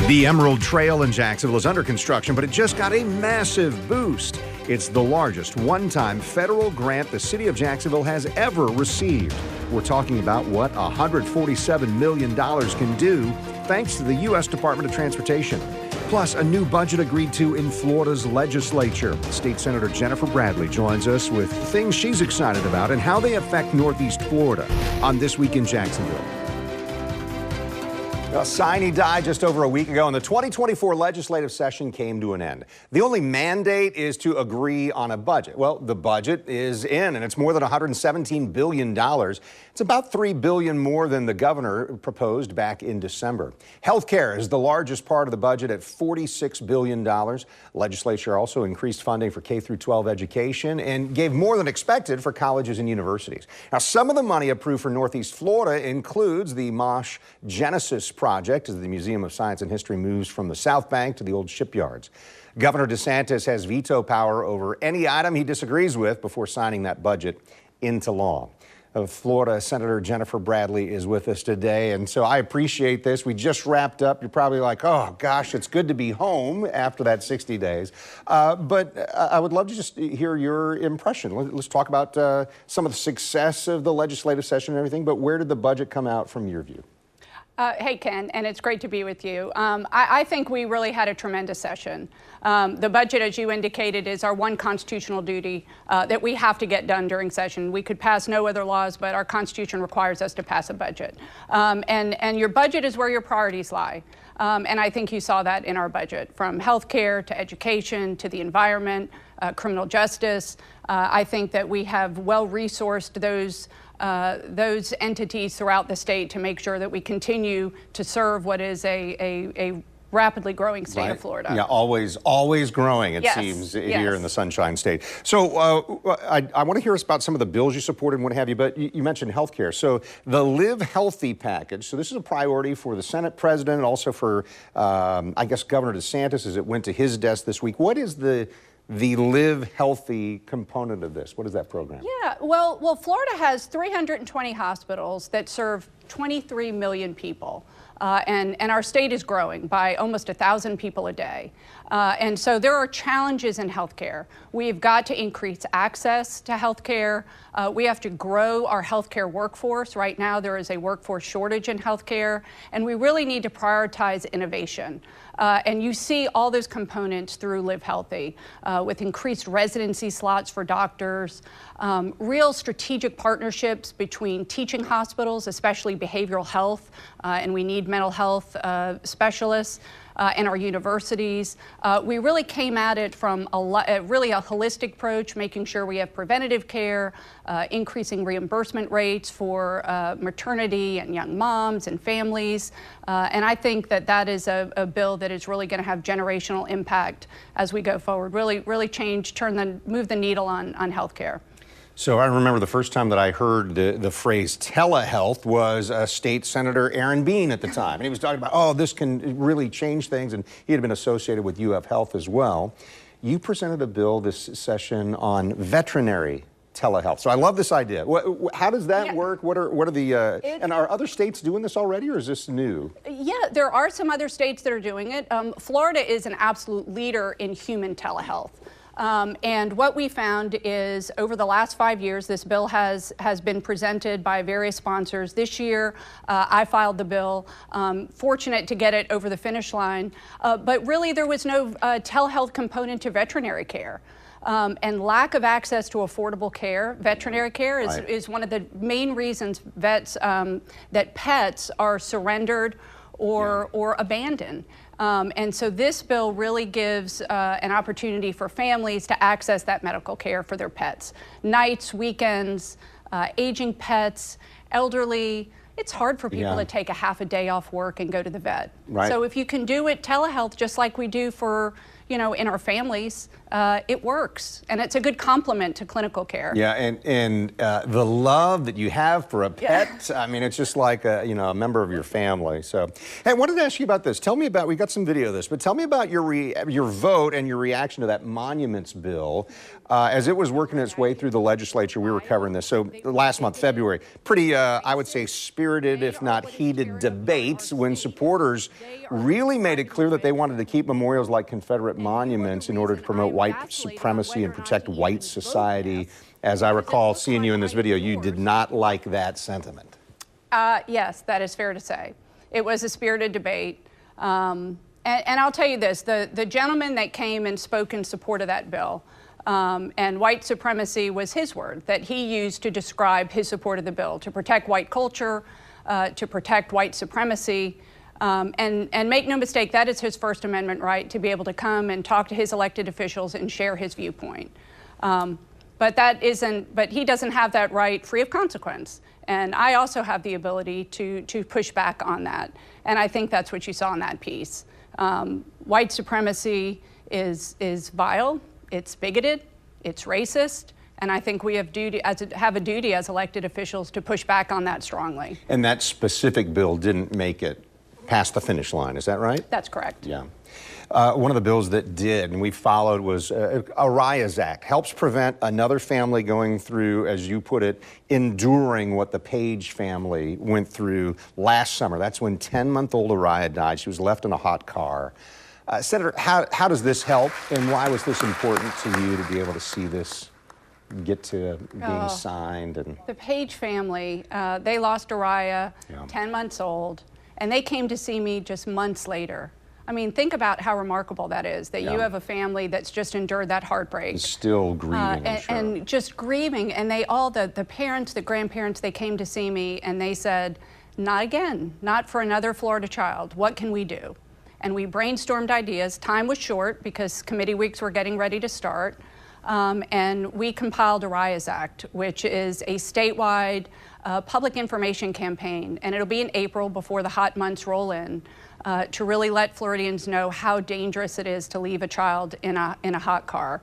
The Emerald Trail in Jacksonville is under construction, but it just got a massive boost. It's the largest one-time federal grant the city of Jacksonville has ever received. We're talking about what $147 million can do thanks to the U.S. Department of Transportation. Plus, a new budget agreed to in Florida's legislature. State Senator Jennifer Bradley joins us with things she's excited about and how they affect Northeast Florida on This Week in Jacksonville. Siney died just over a week ago, and the 2024 legislative session came to an end. The only mandate is to agree on a budget. Well, the budget is in, and it's more than $117 billion. It's about $3 billion more than the governor proposed back in December. Healthcare is the largest part of the budget at $46 billion. Legislature also increased funding for K-12 education and gave more than expected for colleges and universities. Now, some of the money approved for Northeast Florida includes the Mosh Genesis project as the Museum of Science and History moves from the South Bank to the old shipyards. Governor DeSantis has veto power over any item he disagrees with before signing that budget into law. Florida Senator Jennifer Bradley is with us today, and so I appreciate this. We just wrapped up. You're probably like, oh, gosh, it's good to be home after that 60 days. But I would love to just hear your impression. Let's talk about some of the success of the legislative session and everything, but where did the budget come out from your view? Hey, Ken, and it's great to be with you. I think we really had a tremendous session. The budget, as you indicated, is our one constitutional duty that we have to get done during session. We could pass no other laws, but our Constitution requires us to pass a budget. And your budget is where your priorities lie. And I think you saw that in our budget, from health care to education to the environment, criminal justice. I think that we have well-resourced those entities throughout the state to make sure that we continue to serve what is a rapidly growing state of Florida. Yeah, always growing, it seems, here in the Sunshine State. So I want to hear about some of the bills you supported and what have you, but you mentioned health care. So the Live Healthy package, so this is a priority for the Senate President and also for, I guess, Governor DeSantis as it went to his desk this week. What is the Live Healthy component of this? What is that program? Yeah, well, Florida has 320 hospitals that serve 23 million people. And our state is growing by almost 1,000 people a day. And so there are challenges in healthcare. We've got to increase access to healthcare. We have to grow our healthcare workforce. Right now, there is a workforce shortage in healthcare, and we really need to prioritize innovation. And you see all those components through Live Healthy, with increased residency slots for doctors, real strategic partnerships between teaching hospitals, especially behavioral health, and we need mental health specialists, in our universities. We really came at it from really a holistic approach, making sure we have preventative care, increasing reimbursement rates for maternity and young moms and families. And I think that that is a bill that is really going to have generational impact as we go forward. Really move the needle on healthcare. So I remember the first time that I heard the phrase telehealth was State Senator Aaron Bean at the time. And he was talking about, oh, this can really change things. And he had been associated with UF Health as well. You presented a bill this session on veterinary telehealth. So I love this idea. How does that work? What are the, and are other states doing this already, or is this new? Yeah, there are some other states that are doing it. Florida is an absolute leader in human telehealth. And what we found is over the last 5 years, this bill has been presented by various sponsors. This year, I filed the bill, fortunate to get it over the finish line. But really, there was no telehealth component to veterinary care. And lack of access to affordable care, veterinary care, is one of the main reasons that pets are surrendered or abandoned. And so this bill really gives an opportunity for families to access that medical care for their pets. Nights, weekends, aging pets, elderly. It's hard for people to take a half a day off work and go to the vet. So if you can do it telehealth, just like we do for in our families, it works, and it's a good complement to clinical care. Yeah, and the love that you have for a pet, I mean, it's just like a member of your family. So, hey, I wanted to ask you about this. Tell me about, we got some video of this, but tell me about your vote and your reaction to that monuments bill as it was working its way through the legislature. We were covering this. So last month, February, pretty, I would say, spirited, if not heated debates when supporters really made it clear that they wanted to keep memorials like Confederate monuments in order to promote white supremacy and protect white society. As I recall seeing you in this video, you did not like that sentiment. Yes, that is fair to say. It was a spirited debate. And I'll tell you this, the gentleman that came and spoke in support of that bill, and white supremacy was his word that he used to describe his support of the bill, to protect white culture, to protect white supremacy. And make no mistake, that is his First Amendment right to be able to come and talk to his elected officials and share his viewpoint. But he doesn't have that right free of consequence. And I also have the ability to push back on that. And I think that's what you saw in that piece. White supremacy is vile, it's bigoted, it's racist. And I think we have a duty as elected officials to push back on that strongly. And that specific bill didn't make it past the finish line, is that right? That's correct. Yeah. One of the bills that did, and we followed, was Ariah's Act. Helps prevent another family going through, as you put it, enduring what the Page family went through last summer. That's when 10-month-old Ariah died. She was left in a hot car. Senator, how does this help, and why was this important to you to be able to see this get to being signed? And the Page family, they lost Ariah, 10 months old, and they came to see me just months later. I mean, think about how remarkable that is, that you have a family that's just endured that heartbreak. Still grieving, I'm sure. And just grieving, and they all, the parents, the grandparents, they came to see me, and they said, not again, not for another Florida child. What can we do? And we brainstormed ideas. Time was short because committee weeks were getting ready to start. And we compiled Ariah's Act, which is a statewide public information campaign, and it'll be in April before the hot months roll in, to really let Floridians know how dangerous it is to leave a child in a hot car,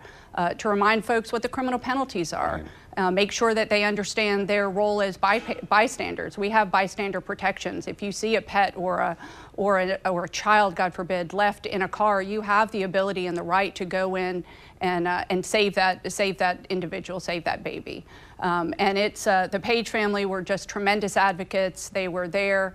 to remind folks what the criminal penalties are, make sure that they understand their role as bystanders. We have bystander protections. If you see a pet or a child, God forbid, left in a car, you have the ability and the right to go in and save that individual, save that baby. And it's the Page family were just tremendous advocates. They were there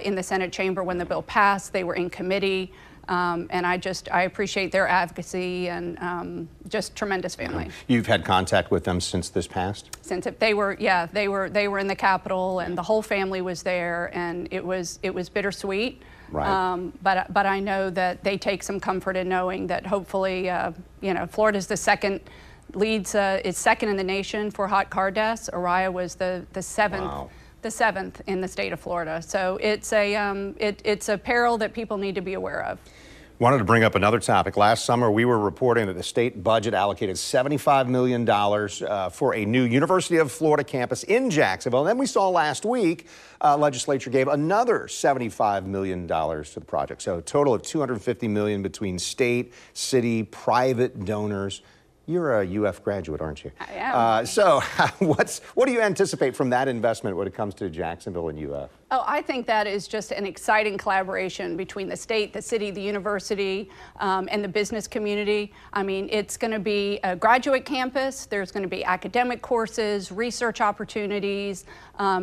in the Senate chamber when the bill passed. They were in committee. And I appreciate their advocacy and just tremendous family. You've had contact with them since this passed? Since they were in the Capitol, and the whole family was there, and it was bittersweet. Right. But I know that they take some comfort in knowing that hopefully, Florida's is second in the nation for hot car deaths. Ariah was the seventh. Wow. The seventh in the state of Florida. So it's a peril that people need to be aware of. Wanted to bring up another topic. Last summer, we were reporting that the state budget allocated $75 million for a new University of Florida campus in Jacksonville. And then we saw last week, legislature gave another $75 million to the project. So a total of $250 million between state, city, private donors. You're a UF graduate, aren't you? I am. So what do you anticipate from that investment when it comes to Jacksonville and UF? Oh, I think that is just an exciting collaboration between the state, the city, the university, and the business community. I mean, it's going to be a graduate campus. There's going to be academic courses, research opportunities,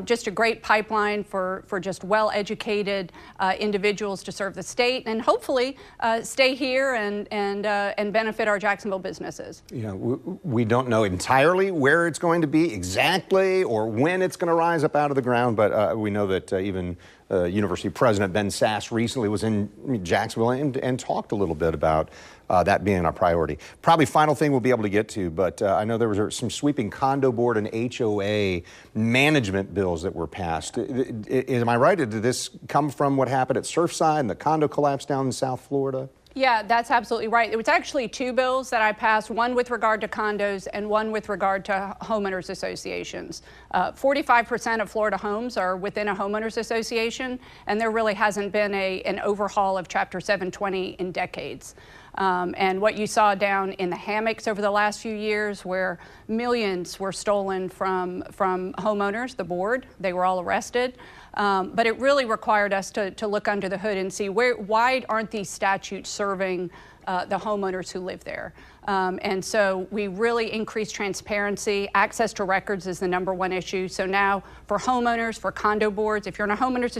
just a great pipeline for just well-educated individuals to serve the state and hopefully stay here and benefit our Jacksonville businesses. You know, we don't know entirely where it's going to be exactly or when it's going to rise up out of the ground, but we know that even University President Ben Sass recently was in Jacksonville and talked a little bit about that being our priority. Probably final thing we'll be able to get to, but I know there was some sweeping condo board and HOA management bills that were passed. Am I right? Did this come from what happened at Surfside and the condo collapse down in South Florida? Yeah, that's absolutely right. It was actually two bills that I passed, one with regard to condos and one with regard to homeowners associations. 45% of Florida homes are within a homeowners association, and there really hasn't been an overhaul of Chapter 720 in decades. And what you saw down in the hammocks over the last few years, where millions were stolen from homeowners, the board, they were all arrested. But it really required us to look under the hood and see why aren't these statutes serving the homeowners who live there. And so we really increased transparency. Access to records is the #1 issue. So now for homeowners, for condo boards, if you're in a homeowners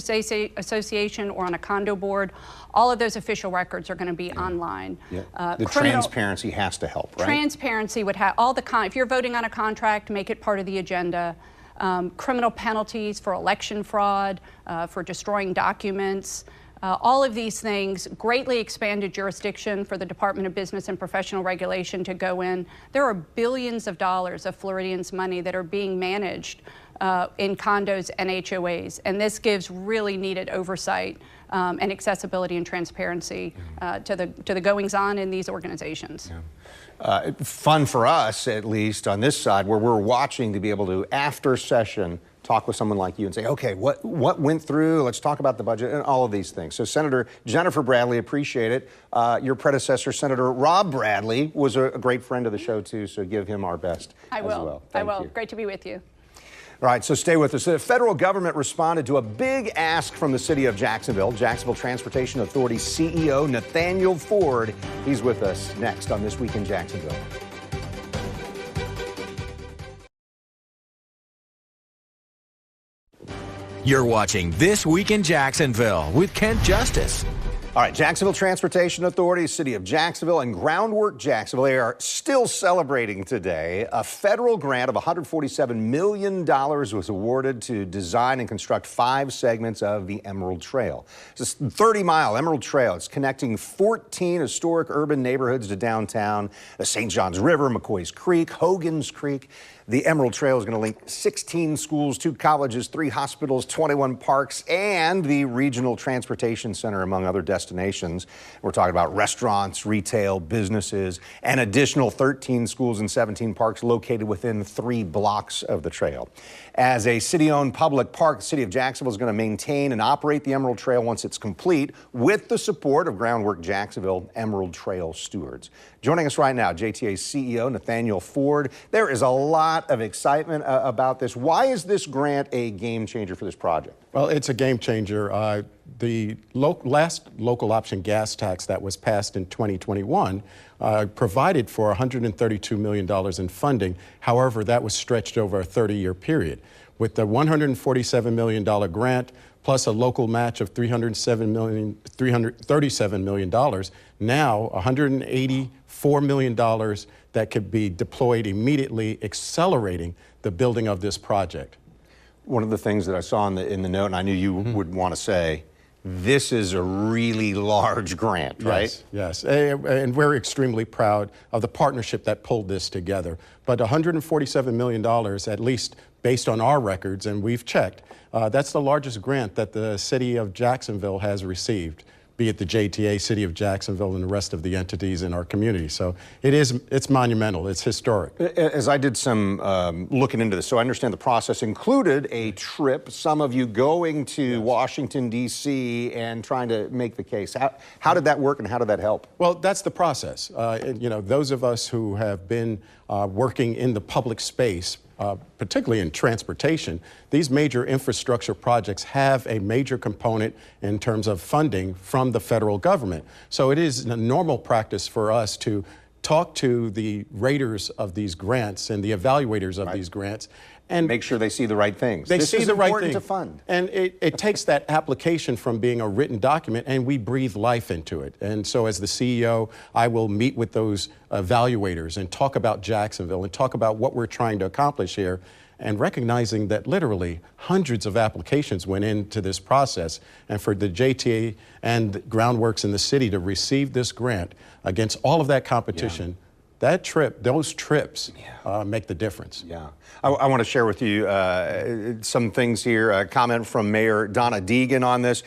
association or on a condo board, all of those official records are going to be online. Yeah. The transparency has to help, right? Transparency would have all the if you're voting on a contract, make it part of the agenda. Criminal penalties for election fraud, for destroying documents. All of these things, greatly expanded jurisdiction for the Department of Business and Professional Regulation to go in. There are billions of dollars of Floridians' money that are being managed in condos and HOAs, and this gives really needed oversight and accessibility and transparency to the goings-on in these organizations. Yeah. Fun for us, at least on this side, where we're watching to be able to, after session, talk with someone like you and say, okay, what went through? Let's talk about the budget and all of these things. So Senator Jennifer Bradley, appreciate it. Your predecessor, Senator Rob Bradley, was a great friend of the show too, so give him our best as well. I will. Great to be with you. All right, so stay with us. The federal government responded to a big ask from the city of Jacksonville. Jacksonville Transportation Authority CEO Nat Ford. He's with us next on This Week in Jacksonville. You're watching This Week in Jacksonville with Kent Justice. All right, Jacksonville Transportation Authority, City of Jacksonville, and Groundwork Jacksonville, they are still celebrating today. A federal grant of $147 million was awarded to design and construct 5 segments of the Emerald Trail. It's a 30-mile Emerald Trail. It's connecting 14 historic urban neighborhoods to downtown, the St. Johns River, McCoy's Creek, Hogan's Creek. The Emerald Trail is going to link 16 schools, 2 colleges, 3 hospitals, 21 parks, and the Regional Transportation Center, among other destinations. We're talking about restaurants, retail, businesses, and additional 13 schools and 17 parks located within 3 blocks of the trail. As a city-owned public park, the City of Jacksonville is going to maintain and operate the Emerald Trail once it's complete, with the support of Groundwork Jacksonville Emerald Trail stewards. Joining us right now, JTA CEO Nat Ford. There is a lot of excitement about this. Why is this grant a game changer for this project? Well, it's a game changer. The last local option gas tax that was passed in 2021 provided for $132 million in funding. However, that was stretched over a 30-year period. With the $147 million grant plus a local match of $337 million, now $184 million that could be deployed immediately, accelerating the building of this project. One of the things that I saw in the note, and I knew you would want to say, this is a really large grant, right? Yes, and we're extremely proud of the partnership that pulled this together. But $147 million, at least based on our records, and we've checked, that's the largest grant that the city of Jacksonville has received, be it the JTA, City of Jacksonville, and the rest of the entities in our community. So it's monumental, it's historic. As I did some looking into this, so I understand the process included a trip, some of you going to Washington, D.C. and trying to make the case. How did that work and how did that help? Well, that's the process. You know, those of us who have been working in the public space, particularly in transportation, these major infrastructure projects have a major component in terms of funding from the federal government. So it is a normal practice for us to talk to the raters of these grants and the evaluators of these grants and make sure they see the right things. They see the right thing. This is important to fund. And it takes that application from being a written document and we breathe life into it. And so as the CEO, I will meet with those evaluators and talk about Jacksonville and talk about what we're trying to accomplish here, and recognizing that literally hundreds of applications went into this process, and for the JTA and Groundworks in the city to receive this grant against all of that competition, those trips make the difference. Yeah. I want to share with you some things here. A comment from Mayor Donna Deegan on this.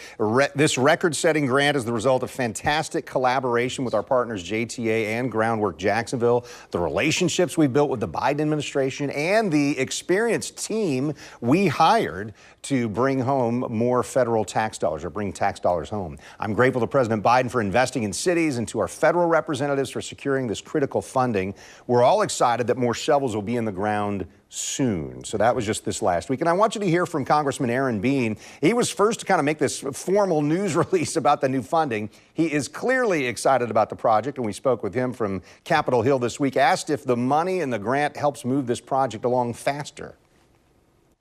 This record-setting grant is the result of fantastic collaboration with our partners JTA and Groundwork Jacksonville, the relationships we built with the Biden administration, and the experienced team we hired to bring home more federal tax dollars, or bring tax dollars home. I'm grateful to President Biden for investing in cities and to our federal representatives for securing this critical funding. We're all excited that more shovels will be in the ground soon. So that was just this last week. And I want you to hear from Congressman Aaron Bean. He was first to kind of make this formal news release about the new funding. He is clearly excited about the project, and we spoke with him from Capitol Hill this week, asked if the money and the grant helps move this project along faster.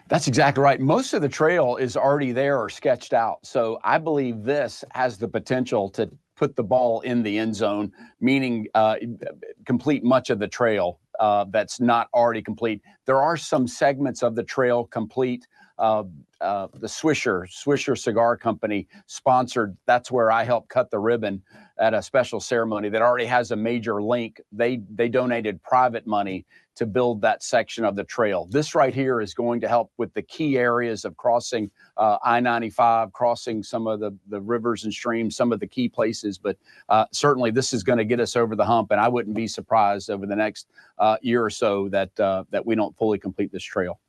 That's exactly right. Most of the trail is already there or sketched out. So I believe this has the potential to put the ball in the end zone, meaning complete much of the trail that's not already complete. There are some segments of the trail complete. The Swisher Cigar Company sponsored. That's where I helped cut the ribbon at a special ceremony that already has a major link. They donated private money to build that section of the trail. This right here is going to help with the key areas of crossing I-95, crossing some of the rivers and streams, some of the key places. But certainly this is going to get us over the hump, and I wouldn't be surprised over the next year or so that we don't fully complete this trail.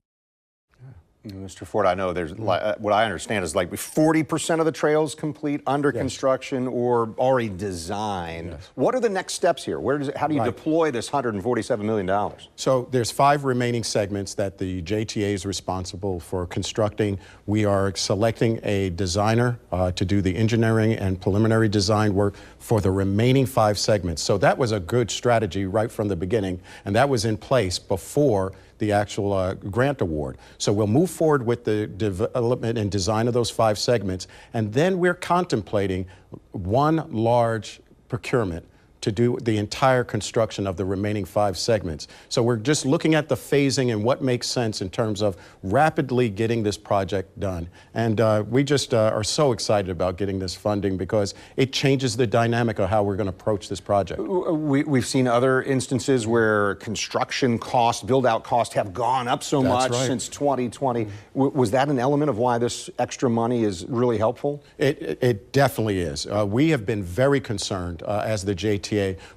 Mr. Ford, I know there's, what I understand is like 40% of the trails complete, under construction, or already designed. Yes. What are the next steps here? How do you deploy this $147 million? So there's 5 remaining segments that the JTA is responsible for constructing. We are selecting a designer to do the engineering and preliminary design work for the remaining 5 segments. So that was a good strategy right from the beginning, and that was in place before the actual grant award. So we'll move forward with the development and design of those 5 segments, and then we're contemplating one large procurement to do the entire construction of the remaining 5 segments. So we're just looking at the phasing and what makes sense in terms of rapidly getting this project done. And we just are so excited about getting this funding because it changes the dynamic of how we're going to approach this project. We've seen other instances where construction costs, build-out costs have gone up so much since 2020. Was that an element of why this extra money is really helpful? It definitely is. We have been very concerned as the JTA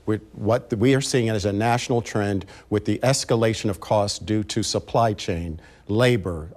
with what we are seeing as a national trend with the escalation of costs due to supply chain, labor,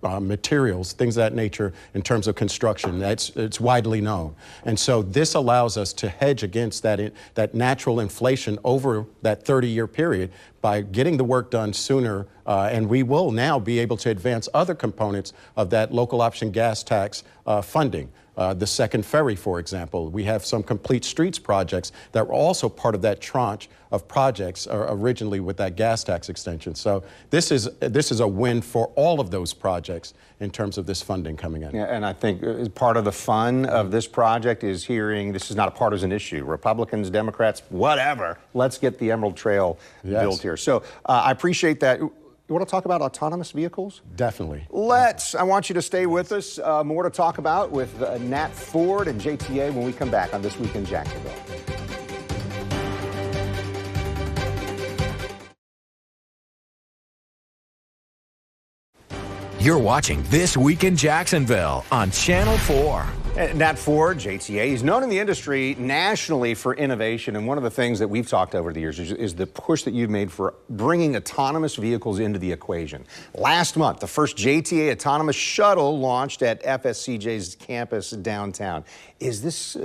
materials, things of that nature in terms of construction. It's widely known. And so this allows us to hedge against that natural inflation over that 30-year period by getting the work done sooner, and we will now be able to advance other components of that local option gas tax funding. The second ferry, for example. We have some complete streets projects that were also part of that tranche of projects originally with that gas tax extension. So this is a win for all of those projects in terms of this funding coming in. Yeah, and I think part of the fun of this project is hearing this is not a partisan issue. Republicans, Democrats, whatever. Let's get the Emerald Trail built here. So I appreciate that. You want to talk about autonomous vehicles? Definitely. I want you to stay with us. More to talk about with Nat Ford and JTA when we come back on This Week in Jacksonville. You're watching This Week in Jacksonville on Channel 4. Nat Ford, JTA, he's known in the industry nationally for innovation, and one of the things that we've talked over the years is the push that you've made for bringing autonomous vehicles into the equation. Last month, the first JTA autonomous shuttle launched at FSCJ's campus downtown. This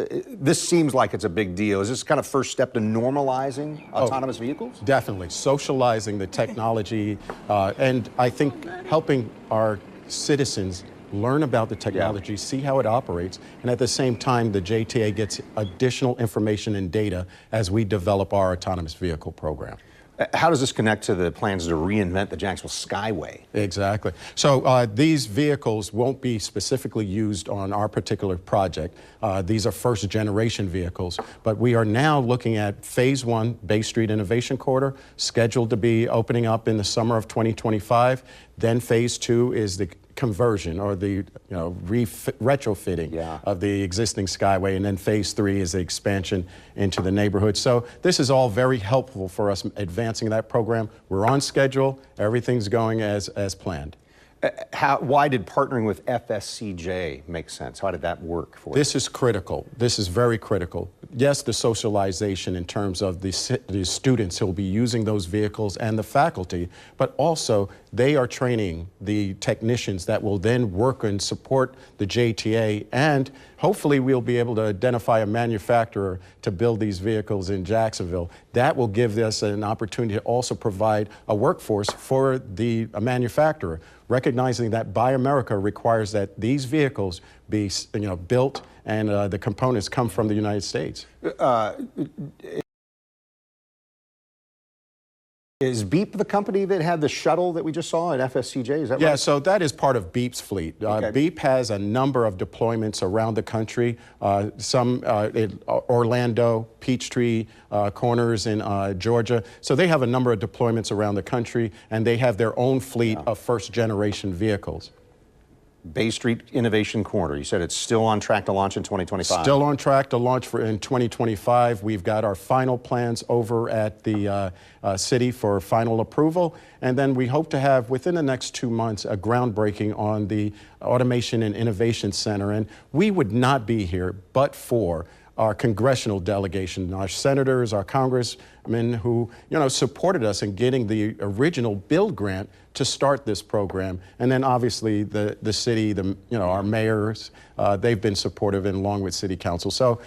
seems like it's a big deal. Is this kind of first step to normalizing autonomous vehicles? Definitely. Socializing the technology, and I think helping our citizens learn about the technology, see how it operates, and at the same time, the JTA gets additional information and data as we develop our autonomous vehicle program. How does this connect to the plans to reinvent the Jacksonville Skyway? Exactly. So these vehicles won't be specifically used on our particular project. These are first generation vehicles, but we are now looking at Phase 1 Bay Street Innovation Corridor, scheduled to be opening up in the summer of 2025. Then Phase 2 is the conversion or the retrofitting of the existing Skyway, and then phase 3 is the expansion into the neighborhood. So this is all very helpful for us advancing that program. We're on schedule. Everything's going as planned. Why did partnering with FSCJ make sense? How did that work for you? This is critical. This is very critical. Yes, the socialization in terms of the students who will be using those vehicles and the faculty, but also they are training the technicians that will then work and support the JTA, and hopefully we'll be able to identify a manufacturer to build these vehicles in Jacksonville. That will give us an opportunity to also provide a workforce for the manufacturer, recognizing that Buy America requires that these vehicles be built and the components come from the United States. Is Beep the company that had the shuttle that we just saw at FSCJ? Is that right? Yeah, so that is part of Beep's fleet. Okay. Beep has a number of deployments around the country, some in Orlando, Peachtree, Corners in Georgia. So they have a number of deployments around the country, and they have their own fleet of first-generation vehicles. Bay Street Innovation Corner, you said it's still on track to launch in 2025? Still on track to launch in 2025. We've got our final plans over at the city for final approval, and then we hope to have within the next 2 months a groundbreaking on the Automation and Innovation Center. And we would not be here but for our congressional delegation, our senators, our congressmen who, supported us in getting the original build grant to start this program. And then obviously the city, our mayors, they've been supportive, and along with city council. So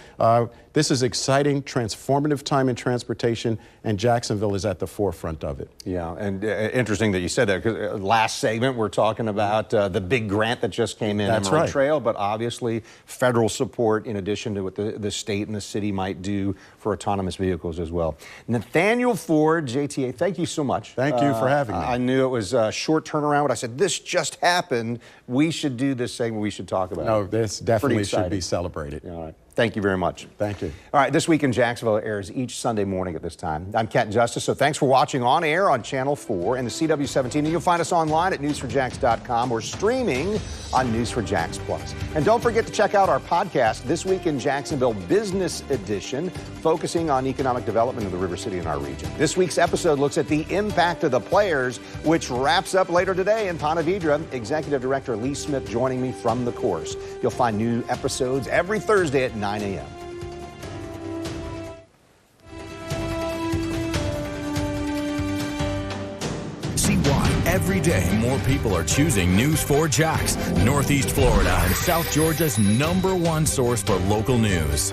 this is exciting, transformative time in transportation, and Jacksonville is at the forefront of it. Yeah, and interesting that you said that, because last segment we're talking about the big grant that just came in, That's Emerald right. Trail, but obviously federal support in addition to what the state and the city might do for autonomous vehicles as well. Nathaniel Ford, JTA, thank you so much. Thank you for having me. I knew it was a short turnaround, but I said, this just happened. We should do this segment. We should talk about it. No, this definitely should be celebrated. All right. Thank you very much. Thank you. All right, This Week in Jacksonville airs each Sunday morning at this time. I'm Kent Justice, so thanks for watching on air on Channel 4 and the CW17. And you'll find us online at news4jax.com or streaming on News4Jax Plus. And don't forget to check out our podcast, This Week in Jacksonville Business Edition, focusing on economic development of the River City and our region. This week's episode looks at the impact of the players, which wraps up later today in Ponte Vedra. Executive Director Lee Smith joining me from the course. You'll find new episodes every Thursday at 9 a.m. See why every day more people are choosing News 4 Jax, Northeast Florida and South Georgia's #1 source for local news.